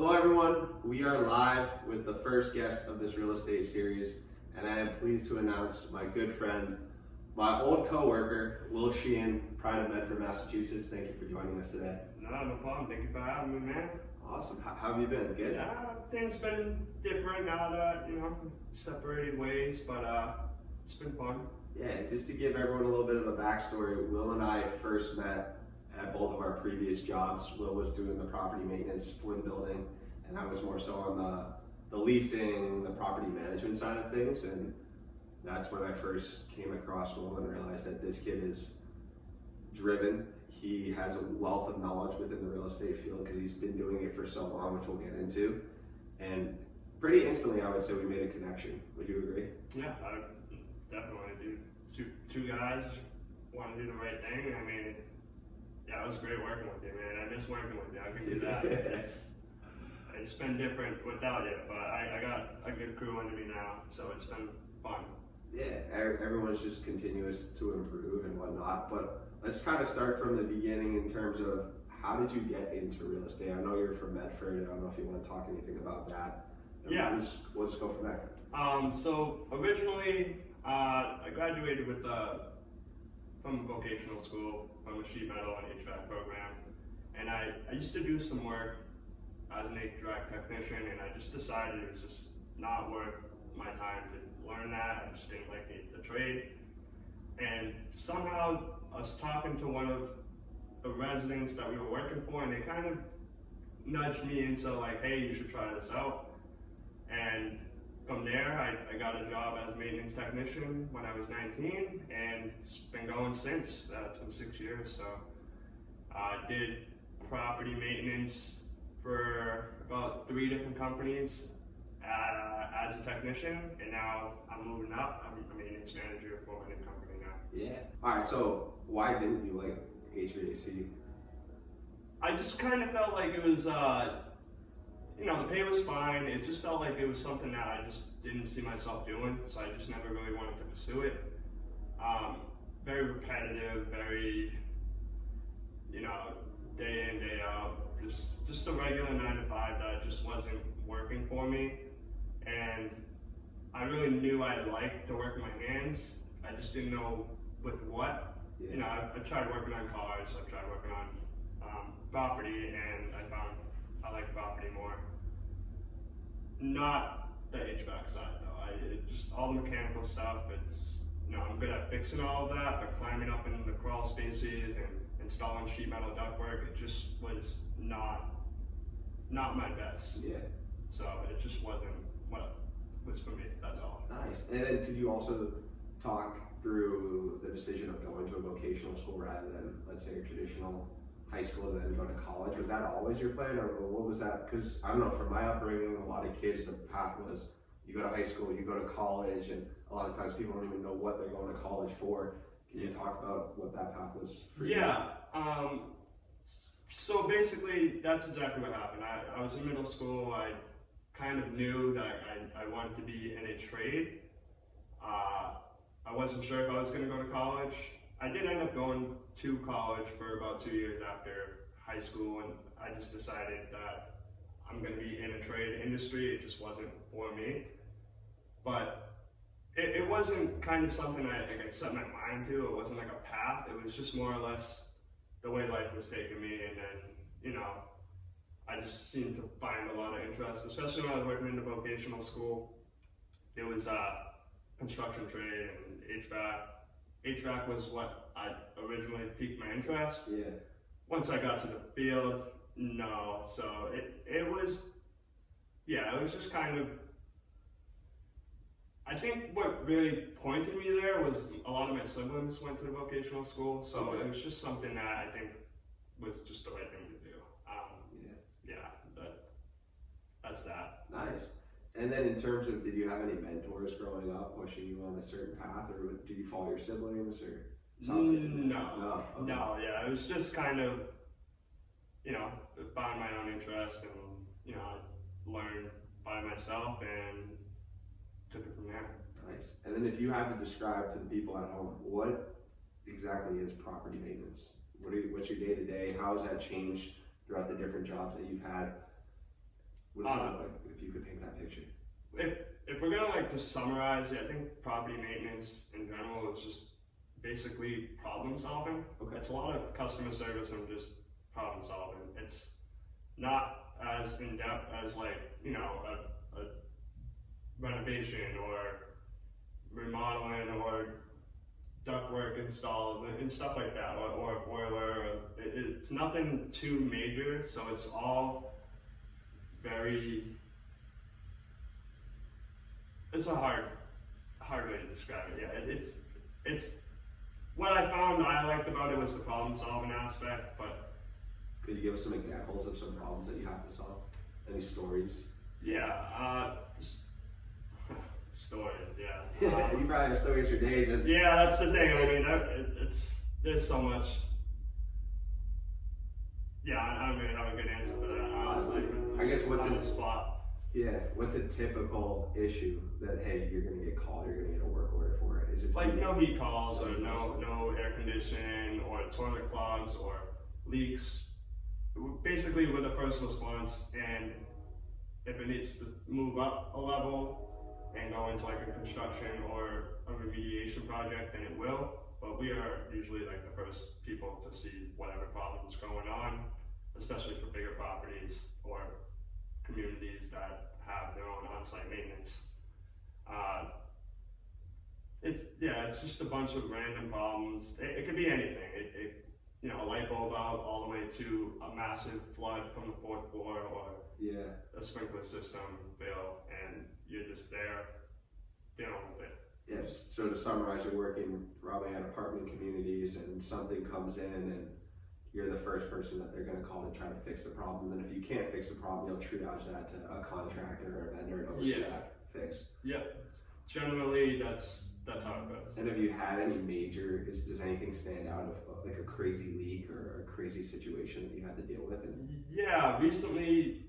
Hello everyone, we are live with the first guest of this real estate series, and I am pleased to announce my good friend, my old co-worker, Will Sheehan, Pride of Medford, Massachusetts. Thank you for joining us today. No problem. Thank you for having me, man. Awesome. How have you been? Good? Yeah, things been different now that, separated ways, but it's been fun. Yeah, just to give everyone a little bit of a backstory, Will and I first met at both of our previous jobs. Will was doing the property maintenance for the building, and I was more so on the leasing, the property management side of things, and that's when I first came across Will and realized that this kid is driven. He has a wealth of knowledge within the real estate field because he's been doing it for so long, which we'll get into. And pretty instantly, I would say we made a connection. Would you agree? Yeah, I definitely do. Two guys want to do the right thing. I mean, yeah, it was great working with you, man. I miss working with you. I can do that. It's been different without you, but I got a good crew under me now, so it's been fun. Yeah, everyone's just continuous to improve and whatnot, but let's kind of start from the beginning in terms of how did you get into real estate? I know you're from Medford. I don't know if you want to talk anything about that. Yeah. We'll just go from there. So originally, I graduated from vocational school, from a sheet metal and HVAC program, and I used to do some work as an HVAC technician, and I just decided it was just not worth my time to learn that. I just didn't like the trade. And somehow I was talking to one of the residents that we were working for, and they kind of nudged me into like, hey, you should try this out. And from there, I got a job as a maintenance technician when I was 19, and it's been going since. It's been 6 years. So I did property maintenance for about 3 different companies as a technician, and now I'm moving up. I'm a maintenance manager for a new company now. Yeah. All right. So why didn't you like HVAC? I just kind of felt like it was, the pay was fine. It just felt like it was something that I just didn't see myself doing, so I just never really wanted to pursue it. Very repetitive, very, day in, day out. Just a regular 9 to 5 that just wasn't working for me. And I really knew I liked to work with my hands. I just didn't know with what. Yeah. I tried working on cars, I tried working on property, and I found I like property more. Not the HVAC side though. Just all the mechanical stuff. It's I'm good at fixing all of that, but climbing up in the crawl spaces and installing sheet metal ductwork, it just was not my best. Yeah. So it just wasn't what was for me. That's all. Nice. And then could you also talk through the decision of going to a vocational school rather than, let's say, a traditional high school and then go to college? Was that always your plan, or what was that? Because I don't know, from my upbringing, a lot of kids, the path was you go to high school, you go to college, and a lot of times people don't even know what they're going to college for. Can you talk about what that path was for you? Yeah. So basically, that's exactly what happened. I was in middle school. I kind of knew that I wanted to be in a trade. I wasn't sure if I was going to go to college. I did end up going to college for about 2 years after high school, and I just decided that I'm going to be in a trade industry. It just wasn't for me. But it wasn't kind of something I set my mind to. It wasn't like a path. It was just more or less the way life was taking me, and then, I just seemed to find a lot of interest, especially when I was working in the vocational school. It was construction trade and HVAC. HVAC was what I originally piqued my interest. Yeah. Once I got to the field, no. So it was just kind of, I think what really pointed me there was a lot of my siblings went to the vocational school, so it was just something that I think was just the right thing to do. That's that. Nice. And then in terms of, did you have any mentors growing up pushing you on a certain path, or did you follow your siblings, or? No. Yeah, it was just kind of, find my own interest and, I learned by myself and took it from there. Nice. And then if you had to describe to the people at home, what exactly is property maintenance? What's your day-to-day? How has that changed throughout the different jobs that you've had? What does it look like if you could paint that picture? If we're gonna like just summarize it, I think property maintenance in general is just basically problem solving. Okay. It's a lot of customer service and just problem solving. It's not as in depth as like, you know, a renovation or remodeling or ductwork installed and stuff like that, or a boiler. It's nothing too major, so it's all very. It's a hard way to describe it. Yeah, it's what I found I liked about it was the problem solving aspect, but Could you give us some examples of some problems that you have to solve? Any stories? yeah, story, yeah. You probably have stories for days. Yeah, that's the thing. I mean, there's so much. Yeah, I don't really have a good answer for that, honestly. I guess what's on in the spot. Yeah, what's a typical issue that, hey, you're gonna get called, you're gonna get a work order for it? Is it Like no heat calls or no air conditioning or toilet clogs or leaks. Basically, we're the first response, and if it needs to move up a level and go into like a construction or a remediation project, then it will. But we are usually like the first people to see whatever problems going on, especially for bigger properties or communities that have their own on-site maintenance. It's just a bunch of random problems. It could be anything. You know, a light bulb out all the way to a massive flood from the fourth floor, or a sprinkler system fail, and you're just there dealing with it. Yeah, just so to summarize, you're working probably at apartment communities and something comes in and you're the first person that they're gonna call to try to fix the problem. And if you can't fix the problem, you'll triage that to a contractor or a vendor to oversee that fix. Yeah, generally that's how it goes. And have you had any major, does anything stand out of like a crazy leak or a crazy situation that you had to deal with? Yeah, recently,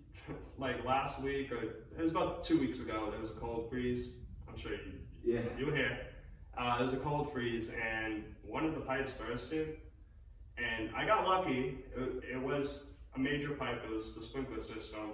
like last week, or it was about 2 weeks ago, there was a cold freeze. I'm sure you were here. There was a cold freeze and one of the pipes bursted, and I got lucky. It was a major pipe, it was the sprinkler system,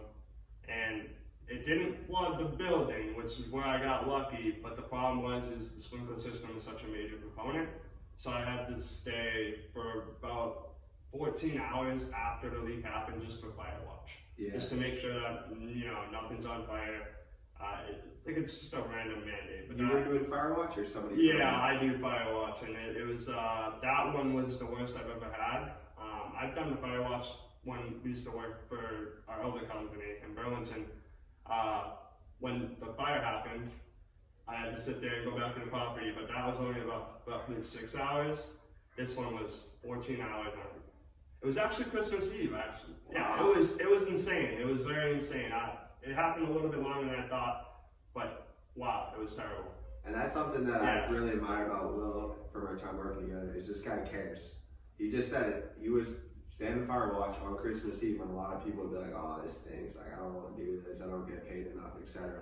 and it didn't flood the building, which is where I got lucky, but the problem is the sprinkler system is such a major component, so I had to stay for about 14 hours after the leak happened just for fire watch. Just to make sure that, you know, nothing's on fire. I think it's just a random mandate. But you were doing fire watch or somebody? Yeah, I do fire watch, and it was, that one was the worst I've ever had. I've done the fire watch when we used to work for our other company in Burlington. When the fire happened, I had to sit there and go back to the property, but that was only about roughly 6 hours. This one was 14 hours. It was actually Christmas Eve, actually. Yeah, Wow. it was insane. It was very insane. It happened a little bit longer than I thought, but wow, it was terrible. And that's something that I've really admired about Will from our time working together, is this guy cares. He just said it. He was standing fire watch on Christmas Eve when a lot of people would be like, oh, this stinks, like I don't want to do this, I don't get paid enough, etc.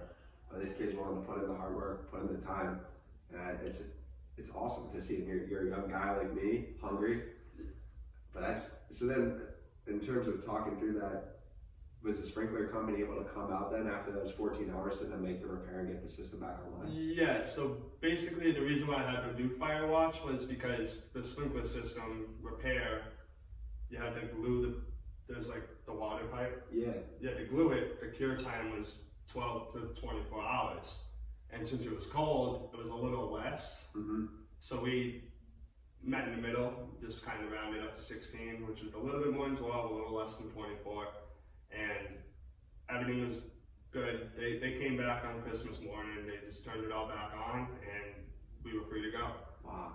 But this kid's willing to put in the hard work, put in the time, and it's awesome to see. You're a young guy like me, hungry. But so then, in terms of talking through that, was the sprinkler company able to come out then after those 14 hours to then make the repair and get the system back online? Yeah, so basically the reason why I had to do fire watch was because the sprinkler system repair, you had to glue there's like the water pipe. Yeah. You had to glue it. The cure time was 12 to 24 hours. And since it was cold, it was a little less. Mm-hmm. So we met in the middle, just kind of rounded up to 16, which is a little bit more than 12, a little less than 24. And everything was good. They came back on Christmas morning, they just turned it all back on, and we were free to go. Wow.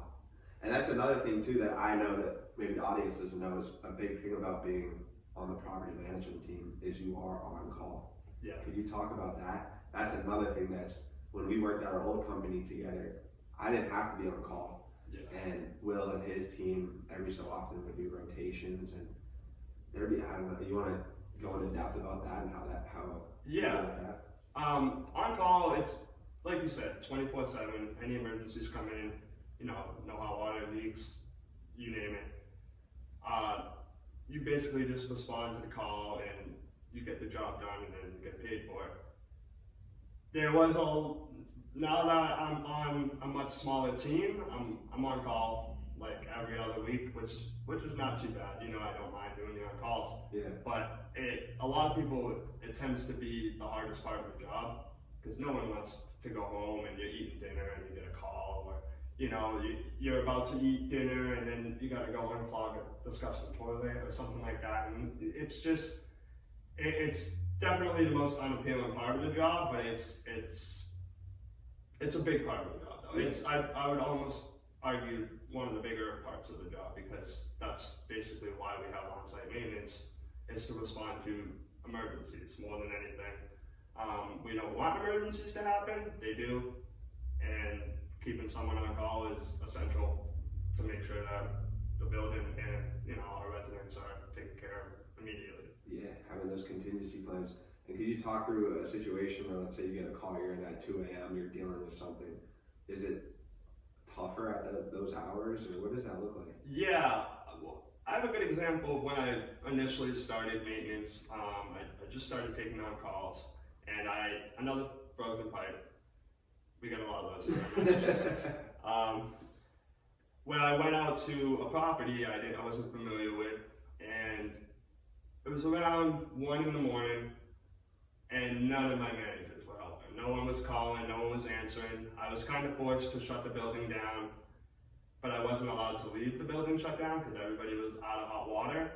And that's another thing too that I know that maybe the audience doesn't know, is a big thing about being on the property management team is you are on call. Yeah. Could you talk about that? That's another thing that's, when we worked at our old company together, I didn't have to be on call. Yeah. And Will and his team every so often would do rotations, and there'd be, I don't know, you want to go into depth about that and how Yeah. like that? On call, it's like you said, 24/7. Any emergencies come in, no hot water leaks, you name it. You basically just respond to the call and you get the job done and then you get paid paid for it. There was now that I'm on a much smaller team, I'm on call like every other week, which is not too bad. You know, I don't mind doing the on calls. Yeah. But a lot of people, it tends to be the hardest part of the job because no one wants to go home and you're eating dinner and you get a call, or you know, you're about to eat dinner and then you got to go unclog a disgusting toilet or something like that. And it's just, it's definitely the most unappealing part of the job, but it's a big part of the job though. It's, I would almost argue one of the bigger parts of the job, because that's basically why we have on-site maintenance, is to respond to emergencies more than anything. We don't want emergencies to happen, they do, and keeping someone on call is essential to make sure that the building and, you know, our residents are taken care of immediately. Yeah, having those contingency plans. And could you talk through a situation where, let's say you get a call, you're in at 2 a.m., you're dealing with something. Is it tougher at those hours, or what does that look like? Yeah, well, I have a good example of when I initially started maintenance. I just started taking on calls, and another frozen pipe. We got a lot of those here in Massachusetts. When I went out to a property I wasn't familiar with, and it was around 1 in the morning, and none of my managers were helping. No one was calling, no one was answering. I was kind of forced to shut the building down, but I wasn't allowed to leave the building shut down because everybody was out of hot water.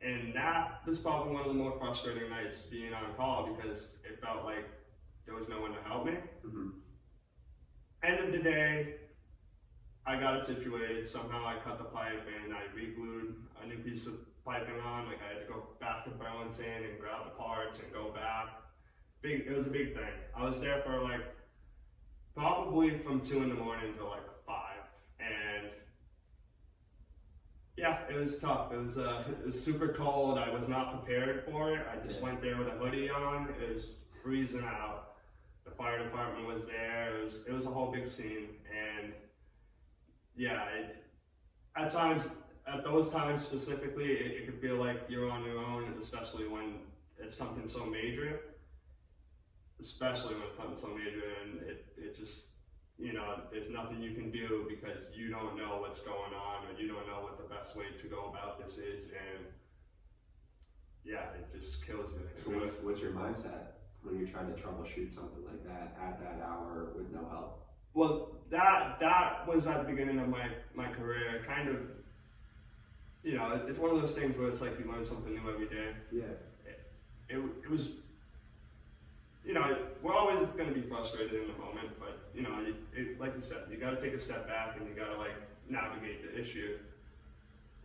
And that was probably one of the more frustrating nights being on call, because it felt like there was no one to help me. Mm-hmm. End of the day, I got it situated. Somehow I cut the pipe and I re-glued a new piece of piping on. Like, I had to go back to Burlington and grab the parts and go back. It was a big thing. I was there for like probably from 2 in the morning to like 5, and yeah, it was tough. It was super cold. I was not prepared for it. I just went there with a hoodie on. It was freezing out. The fire department was there. It was a whole big scene, and yeah, at those times specifically, it could feel like you're on your own, especially when it's something so major. And it just, you know, there's nothing you can do because you don't know what's going on, or you don't know what the best way to go about this is, and yeah, it just kills you. So what's your mindset when you're trying to troubleshoot something like that at that hour with no help? Well, that was at the beginning of my career. Kind of, you know, it's one of those things where it's like you learn something new every day. Yeah. It was, you know, we're always going to be frustrated in the moment, but, you know, like you said, you got to take a step back and you got to like navigate the issue.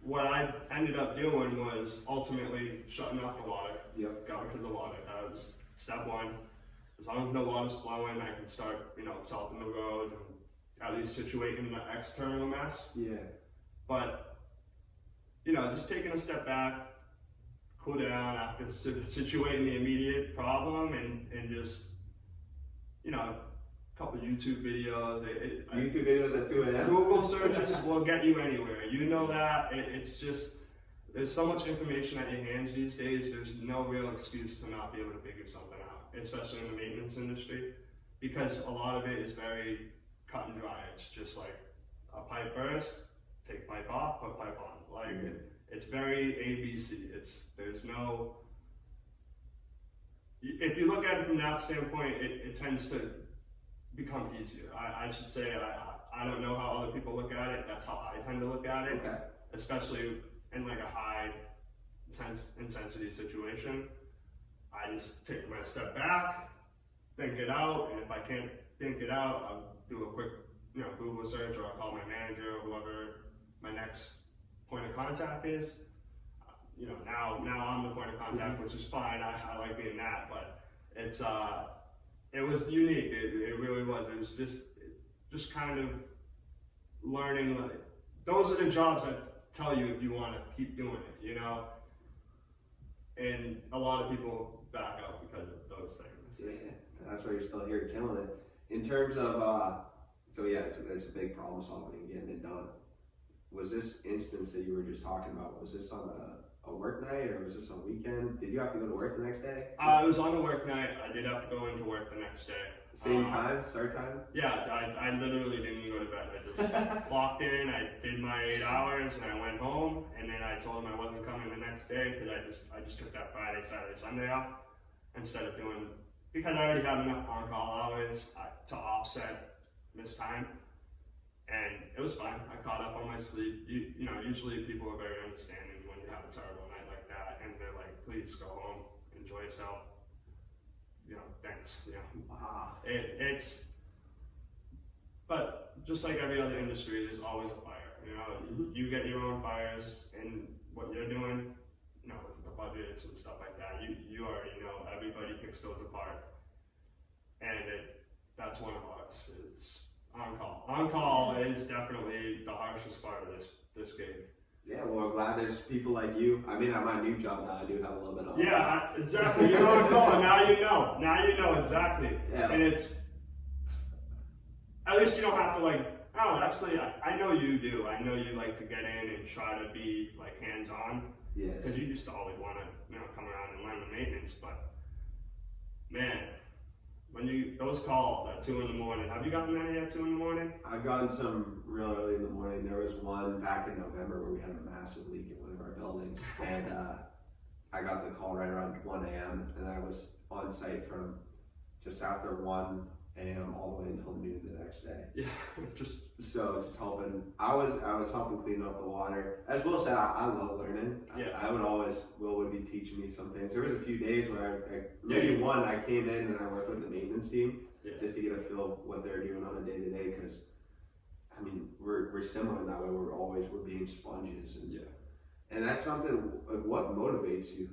What I ended up doing was ultimately shutting off the water. Yep. Got rid of the water. That was step one. As long as no water's flowing, I can start, you know, salting the road and at least situating the external mess. Yeah. But, you know, just taking a step back, cool down after situating the immediate problem, and just, you know, a couple of YouTube videos. YouTube videos at 2 a.m. Google searches will get you anywhere. You know that. It's just, there's so much information at your hands these days. There's no real excuse to not be able to figure something out, especially in the maintenance industry, because a lot of it is very cut and dry. It's just like a pipe burst, take pipe off, put pipe on. Like, it's very ABC. There's no, if you look at it from that standpoint, it tends to become easier. I should say, I don't know how other people look at it. That's how I tend to look at it, Okay. especially in like a high intensity situation. I just take my step back, think it out, and if I can't think it out, I'll do a quick, you know, Google search, or I'll call my manager or whoever my next point of contact is. You know, now I'm the point of contact, which is fine. I like being that, but it was unique. It really was. It was just kind of learning. Like, those are the jobs that tell you if you want to keep doing it, you know. And a lot of people back out because of those things. Yeah, that's why you're still here killing it. In terms of, so yeah, it's a big problem solving and getting it done. Was this instance that you were just talking about, was this on a work night, or was this a weekend? Did you have to go to work the next day? It was on a work night. I did have to go into work the next day. Same time, start time? Yeah, I literally didn't go to bed. I just clocked in, I did my 8 hours, and I went home. And then I told them I wasn't coming the next day because I just took that Friday, Saturday, Sunday off instead of doing, because I already had enough on-call hours to offset missed time. And it was fine. I caught up on my sleep. You know, usually people are very understanding when you have a terrible night like that, and they're like, "Please go home, enjoy yourself." You know, thanks. You know, Wow. But just like every other industry, there's always a fire. You know, you get your own fires, and what you're doing, you know, with the budgets and stuff like that, you already know. Everybody picks those apart, and that's one of ours. It's on call. On call is definitely the harshest part of this gig. Yeah, well, I'm glad there's people like you. I mean, at my new job now, I do have a little bit of. Yeah, exactly. You're on call. Now you know. Now you know exactly. Yeah. And it's at least you don't have to like. Oh, actually, I know you do. I know you like to get in and try to be like hands-on. Yes. Because you used to always want to, come around and learn the maintenance. But man, when those calls at 2 a.m, have you gotten any at 2 a.m? I've gotten some real early in the morning. There was one back in November where we had a massive leak in one of our buildings, and I got the call right around 1 a.m. and I was on site from just after 1 a.m. all the way until noon the next day. Yeah, just helping. I was helping clean up the water. As Will said, I love learning. Yeah. Will would be teaching me some things. There was a few days where I came in and I worked with the maintenance team just to get a feel of what they're doing on a day to day. Because I mean, we're similar in that way. We're being sponges, and that's something. Like, what motivates you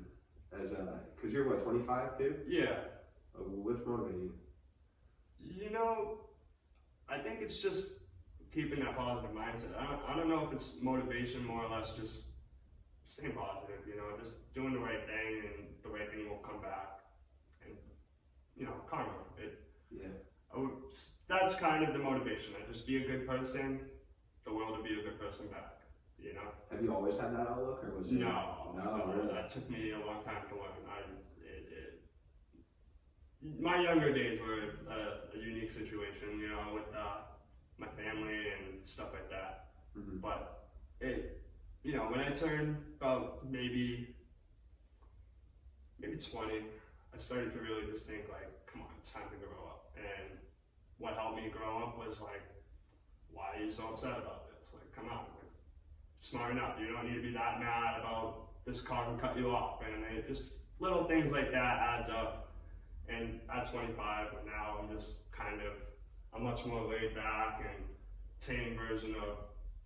as because you're what, 25 too? Yeah. What's motivating you? You know, I think it's just keeping that positive mindset. I don't know if it's motivation, more or less just staying positive, just doing the right thing, and the right thing will come back. And, karma. That's kind of the motivation. Just be a good person, the world will be a good person back, Have you always had that outlook, or was it? No, really? That took me a long time to learn. My younger days were a unique situation, with my family and stuff like that. Mm-hmm. But when I turned about maybe 20, I started to really just think like, come on, it's time to grow up. And what helped me grow up was like, why are you so upset about this? Like, come on, smarten up. You don't need to be that mad about this car can cut you off. And just little things like that adds up. And at 25, now I'm just kind of a much more laid back and tame version of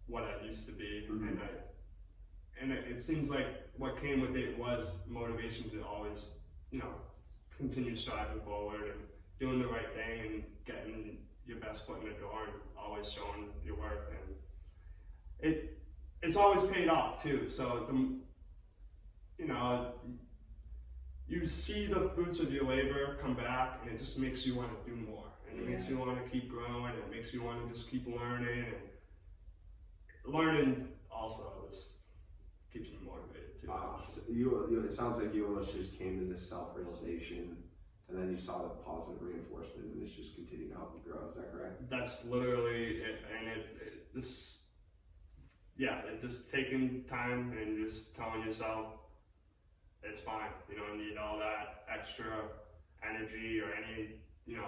what I used to be. Mm-hmm. And it seems like what came with it was motivation to always, continue striving forward and doing the right thing and getting your best foot in the door and always showing your worth. And it's always paid off too. So you see the fruits of your labor come back, and it just makes you want to do more, and it makes you want to keep growing, and it makes you want to just keep learning, and learning also just keeps me motivated too. So it sounds like you almost just came to this self-realization, and then you saw the positive reinforcement, and it's just continued to help you grow. Is that correct? That's literally it, and it's just taking time and just telling yourself, it's fine. You don't need all that extra energy or any,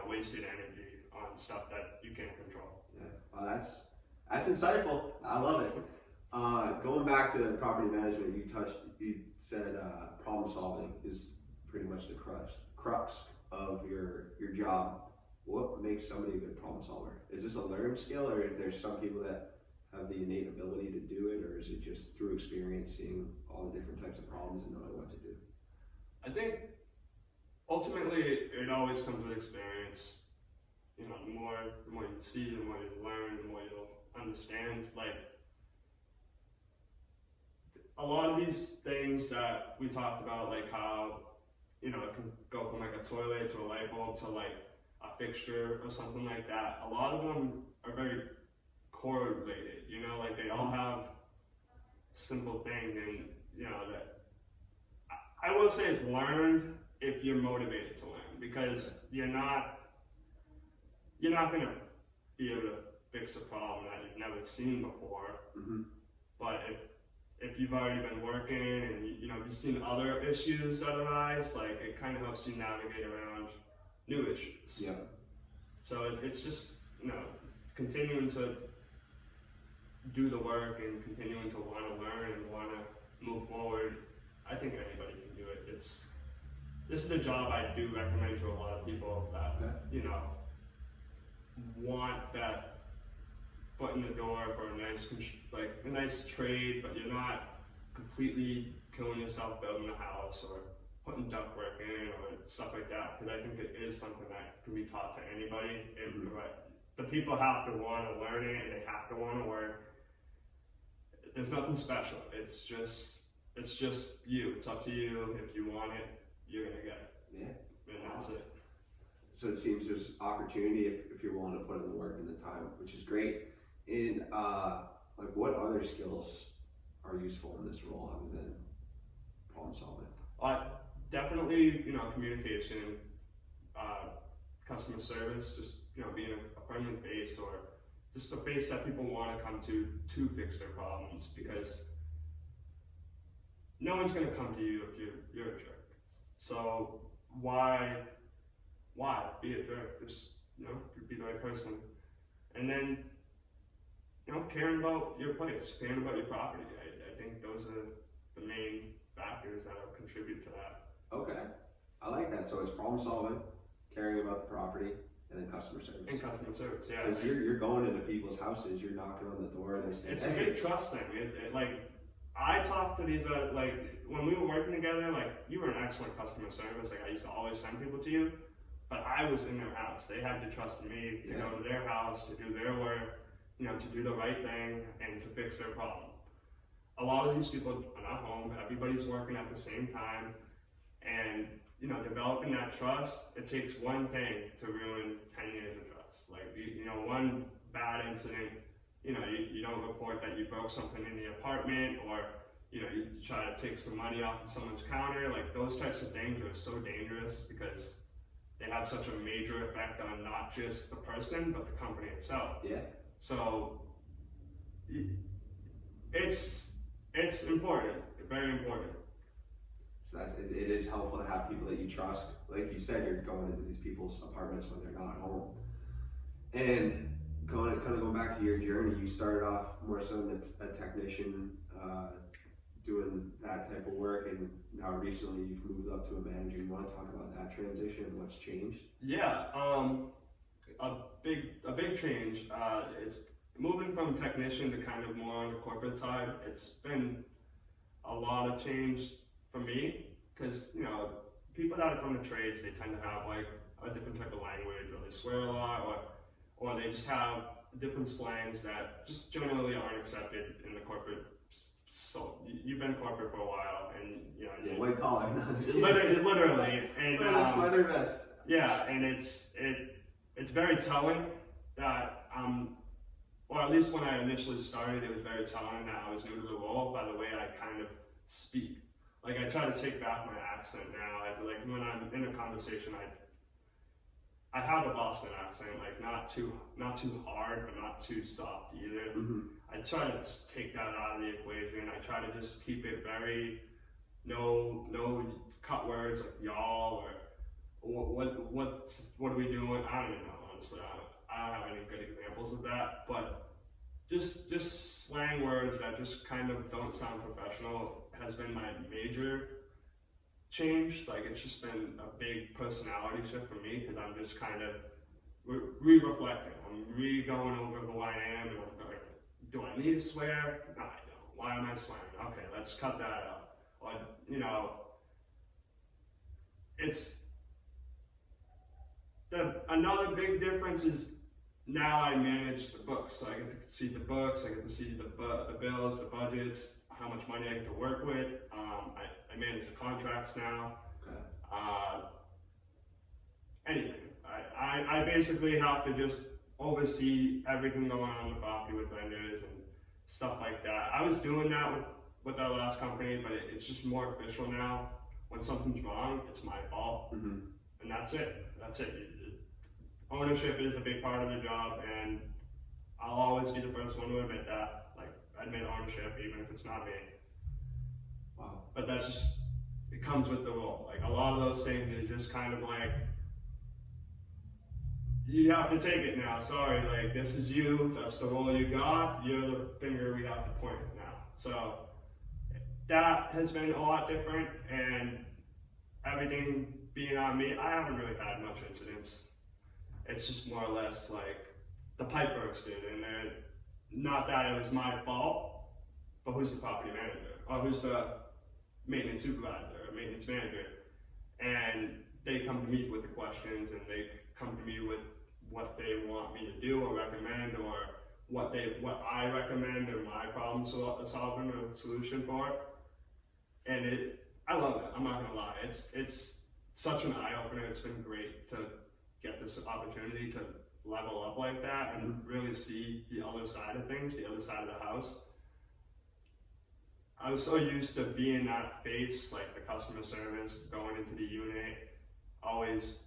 wasted energy on stuff that you can't control. Yeah, well, that's insightful. I love it. Going back to property management, you said problem solving is pretty much the crux of your job. What makes somebody a good problem solver? Is this a learned skill, or there's some people that have the innate ability to do it, or is it just through experience, seeing all the different types of problems and knowing what to do? I think ultimately it always comes with experience. The more you see, the more you learn, the more you'll understand. Like a lot of these things that we talked about, like how it can go from like a toilet to a light bulb to like a fixture or something like that. A lot of them are very correlated, like they all have simple thing, and that I will say it's learned if you're motivated to learn, because you're not gonna be able to fix a problem that you've never seen before. Mm-hmm. But if you've already been working and you've seen other issues that arise, like it kind of helps you navigate around new issues. Yeah. So it's just continuing to do the work and continuing to want to learn and want to move forward. I think anybody can do it. This is a job I do recommend to a lot of people that want that foot in the door for a nice trade, but you're not completely killing yourself building a house or putting ductwork in or stuff like that. Because I think it is something that can be taught to anybody. The people have to want to learn it and they have to want to work. There's nothing special. It's just you. It's up to you. If you want it, you're gonna get it. Yeah. And that's it. So it seems there's opportunity if you're willing to put in the work and the time, which is great. And what other skills are useful in this role other than problem solving? Definitely, communication, customer service, just being a friendly face or just a face that people want to come to fix their problems, because no one's going to come to you if you're a jerk. So why be a jerk? Just be the right person, and then caring about your place, caring about your property. I think those are the main factors that will contribute to that. Okay, I like that. So it's problem solving, caring about the property, and then customer service. And customer service, yeah. Because you're going into people's houses, you're knocking on the door, and they're saying, it's a big trust thing. I talked to these, when we were working together, you were an excellent customer service. I used to always send people to you, but I was in their house. They had to trust me to go to their house, to do their work, to do the right thing and to fix their problem. A lot of these people are not home. Everybody's working at the same time, and developing that trust, it takes one thing to ruin 10 years of trust. One bad incident, you don't report that you broke something in the apartment, or you try to take some money off of someone's counter. Those types of things are so dangerous because they have such a major effect on not just the person but the company itself. Yeah. So it's important, very important. So it is helpful to have people that you trust. Like you said, you're going into these people's apartments when they're not home. And going back to your journey, you started off more so as a technician, doing that type of work, and now recently you've moved up to a manager. You want to talk about that transition and what's changed? Yeah, a big change. It's moving from technician to kind of more on the corporate side. It's been a lot of change for me, because people that are from the trades, they tend to have a different type of language, or they swear a lot, or they just have different slangs that just generally aren't accepted in the corporate. So you've been corporate for a while, and white collar. literally, and sweater vest. Yeah, and it's very telling that or at least when I initially started, it was very telling that I was new to the role by the way I kind of speak. I try to take back my accent now. When I'm in a conversation, I have a Boston accent, not too hard, but not too soft either. Mm-hmm. I try to just take that out of the equation. I try to just keep it very, no cut words like y'all or what are we doing? I don't even know, honestly. I don't have any good examples of that, but just slang words that just kind of don't sound professional has been my major change. It's just been a big personality shift for me, because I'm just kind of re-reflecting. I'm going over who I am, and I'm going, do I need to swear? No, I don't. Why am I swearing? Okay, let's cut that out. Or, it's another big difference is now I manage the books. So I get to see the books, I get to see the bills, the budgets, how much money I get to work with. I manage the contracts now. Okay. Anything. I basically have to just oversee everything going on in the property with vendors and stuff like that. I was doing that with our last company, but it's just more official now. when something's wrong, it's my fault, Mm-hmm. and that's it. That's it. Ownership is a big part of the job, and I'll always be the first one to admit that. Like, admit ownership, even if it's not me. Wow. But that's just, it comes with the role. Like, a lot of those things is just kind of like, you have to take it now. Sorry, like, this is you. That's the role you got. You're the finger we have to point at now. So that has been a lot different, and everything being on me, I haven't really had much incidents. It's just more or less like the pipe bursted, and then not that it was my fault, but who's the property manager, or who's the maintenance supervisor or maintenance manager, and they come to me with the questions, and they come to me with what they want me to do or recommend, or what I recommend or my problem solving or solution for it. And I love it. I'm not gonna lie. It's such an eye opener. It's been great to get this opportunity to level up like that and really see the other side of things, the other side of the house. I was so used to being that face, like the customer service, going into the unit, always,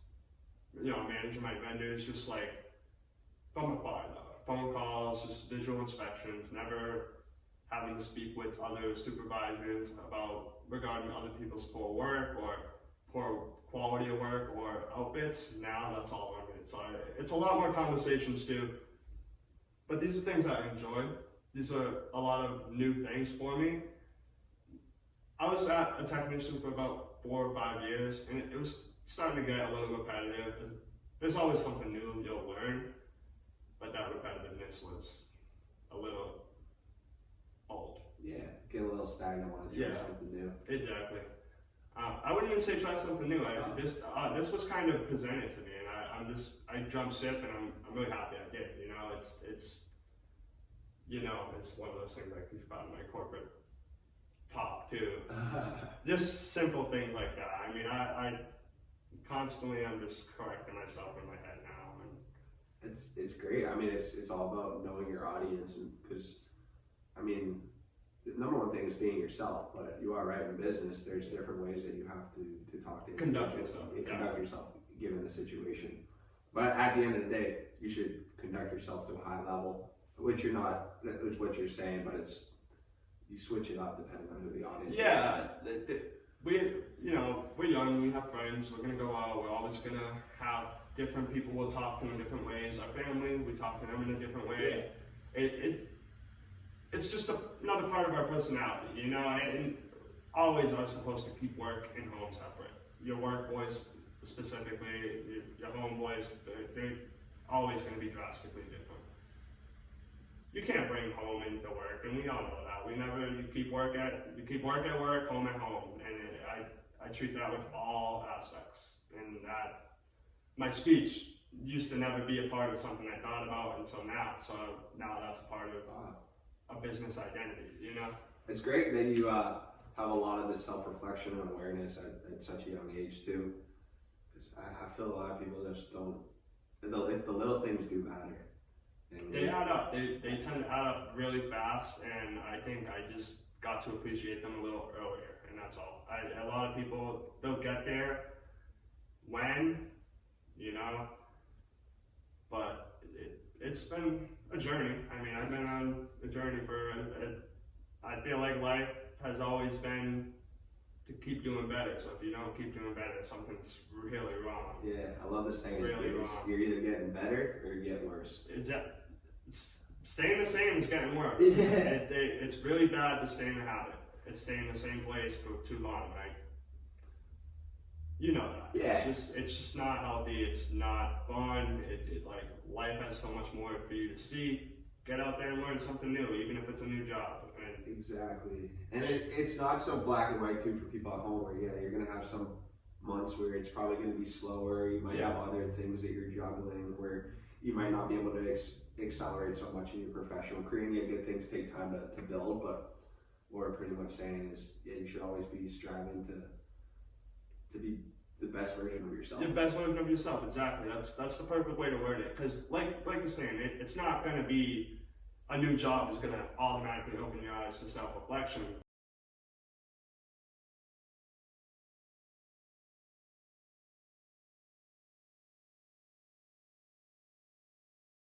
managing my vendors, just like from afar though. Phone calls, just visual inspections, never having to speak with other supervisors regarding other people's poor work or poor quality of work or outfits. Now that's all on me. So it's a lot more conversations too. But these are things I enjoy. These are a lot of new things for me. I was a technician for about 4 or 5 years, and it was starting to get a little repetitive. There's always something new you'll learn, but that repetitiveness was a little old. Yeah, get a little stagnant, want to try something new. Exactly. I wouldn't even say try something new. This was kind of presented to me, and I jumped ship, and I'm really happy I did. It's one of those things like about my corporate talk too. Just simple things like that. I mean, I constantly I'm just correcting myself in my head now, and it's great. I mean, it's all about knowing your audience, and because I mean, the number one thing is being yourself. But you are right, in business, there's different ways that you have to talk to conduct yourself. Conduct yourself given the situation. But at the end of the day, you should conduct yourself to a high level, which you're not. It's what you're saying, but you switch it up depending on who the audience is. Yeah, we're young, we have friends, we're gonna go out, we're always gonna have different people we'll talk to in different ways. Our family, we talk to them in a different way. It's just another part of our personality, and always are supposed to keep work and home separate. Your work boys specifically, your home boys, they're always gonna be drastically different. You can't bring home into work, and we all know that. You keep work at work, home at home, and I treat that with all aspects. And that my speech used to never be a part of something I thought about until now. So now that's a part of a business identity. It's great that you have a lot of this self-reflection and awareness at such a young age too. Because I feel a lot of people just don't. If the little things do matter. They add up. They tend to add up really fast, and I think I just got to appreciate them a little earlier, and that's all. A lot of people, they'll get there when, but it's been a journey. I mean, I've been on a journey I feel like life has always been to keep doing better. So if you don't keep doing better, something's really wrong. Yeah, I love this saying. Really wrong. You're either getting better or you get worse. Staying the same is getting worse. Yeah. It's really bad to stay in a habit. It's staying in the same place for too long, right? You know that. Yeah. It's just not healthy. It's not fun. Like life has so much more for you to see. Get out there and learn something new, even if it's a new job. Exactly. And it's not so black and white too for people at home where you're gonna have some months where it's probably gonna be slower. You might have other things that you're juggling where you might not be able to accelerate so much in your professional career. And good things take time to build, but what we're pretty much saying is you should always be striving to be the best version of yourself. The best version of yourself, exactly. That's the perfect way to word it. Because like you're saying, it's not gonna be a new job is going to automatically open your eyes to self-reflection.